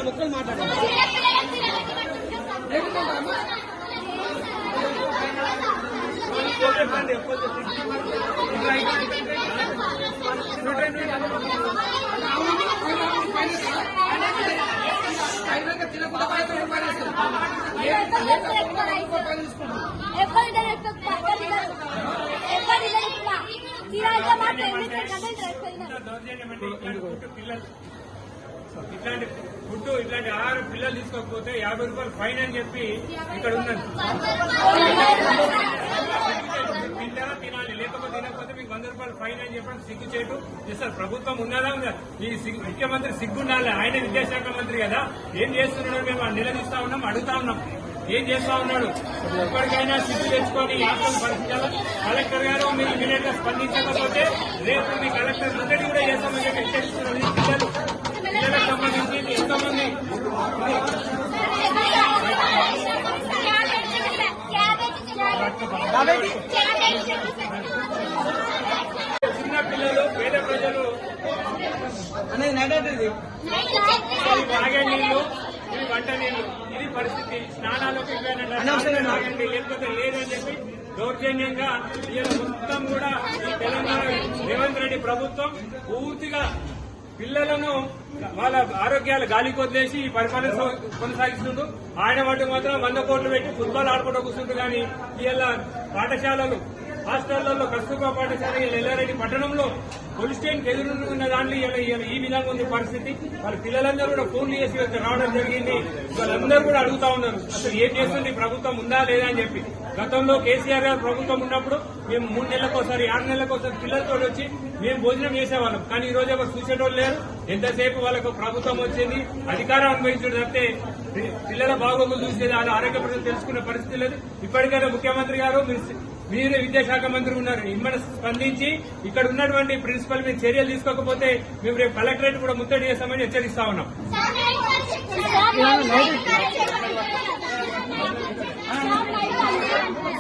మొక్కలు మాట్లాడాలి ఇట్లాంటి ఫుడ్ ఇట్లాంటి ఆహారం పిల్లలు తీసుకోకపోతే 50 రూపాయలు ఫైన్ అని చెప్పి ఇక్కడ ఉన్నది. తింటారా తినాలి, లేకపోతే తినకపోతే మీకు 100 రూపాయలు ఫైన్ అని చెప్పడం సిగ్గు చేయటు. సార్ ప్రభుత్వం ఉన్నదా ఉందా? ఈ ముఖ్యమంత్రి సిగ్గుండాలి. ఆయన విద్యాశాఖ మంత్రి కదా, ఏం చేస్తున్నాడో మేము నిలదీస్తా ఉన్నాం, అడుగుతా ఉన్నాం. ఏం చేస్తా ఉన్నాడు? ఇప్పటికైనా సిగ్గు తెచ్చుకొని యాత్రలు పరిస్థితుల్లో కలెక్టర్ గారు మీరు ఇమీడియట్ గా స్పందించకపోతే రేపు మీ కలెక్టర్ ముందడి కూడా చేస్తామని చెప్పి హెచ్చరిస్తున్నారు. పిల్లలకు సంబంధించి ఎంతోమంది చిన్న పిల్లలు, పేద ప్రజలు తాగే నీళ్లు, ఇది వంట నీళ్లు, ఇది పరిస్థితి. స్నానాలకు తాగండి లేకపోతే లేదని చెప్పి దౌర్జన్యంగా మొత్తం కూడా ఈ తెలంగాణ రేవంత్ రెడ్డి ప్రభుత్వం పూర్తిగా పిల్లలను వాళ్ళ ఆరోగ్యాలు గాలికి వదిలేసి ఈ పరిపాలన కొనసాగిస్తుంటూ ఆయన వాటి మాత్రం 100 కోట్లు పెట్టి ఫుట్బాల్ ఆడుకుంటూ కూర్చుంటూ కానీ ఇలా పాఠశాలలు హాస్టళ్లలో కస్తూర్బా పాఠశాల ఎల్లారెడ్డి పట్టణంలో పోలీస్ స్టేషన్కి ఎదురున్న దాంట్లో ఈ విధంగా ఉంది పరిస్థితి. వాళ్ళ పిల్లలందరూ కూడా ఫోన్లు చేసి రావడం జరిగింది. వాళ్ళందరూ కూడా అడుగుతా ఉన్నారు అసలు ఏం చేస్తుంది ప్రభుత్వం ఉందా లేదా అని చెప్పి. గతంలో కేసీఆర్ గారు ప్రభుత్వం ఉన్నప్పుడు మేము 3 నెలలకోసారి 6 నెలలకోసారి పిల్లలతో వచ్చి మేము భోజనం చేసేవాళ్ళం. కానీ ఈ రోజు ఎవరు చూసేటోళ్ళు లేరు. ఎంతసేపు వాళ్ళకు ప్రభుత్వం వచ్చింది అధికారం అనుభవించడం తప్పితే పిల్లల బాగోగులు చూసేది, వాళ్ళ ఆరోగ్య పరిస్థితి తెలుసుకునే పరిస్థితి లేదు. ఇప్పటికైనా ముఖ్యమంత్రి గారు మీరే విద్యాశాఖ మంత్రి ఉన్నారు, ఇమ్మని స్పందించి ఇక్కడ ఉన్నటువంటి ప్రిన్సిపల్ మీద చర్యలు తీసుకోకపోతే మేము రేపు కలెక్టరేట్ కూడా ముట్టడి చేస్తామని హెచ్చరిస్తా ఉన్నాం.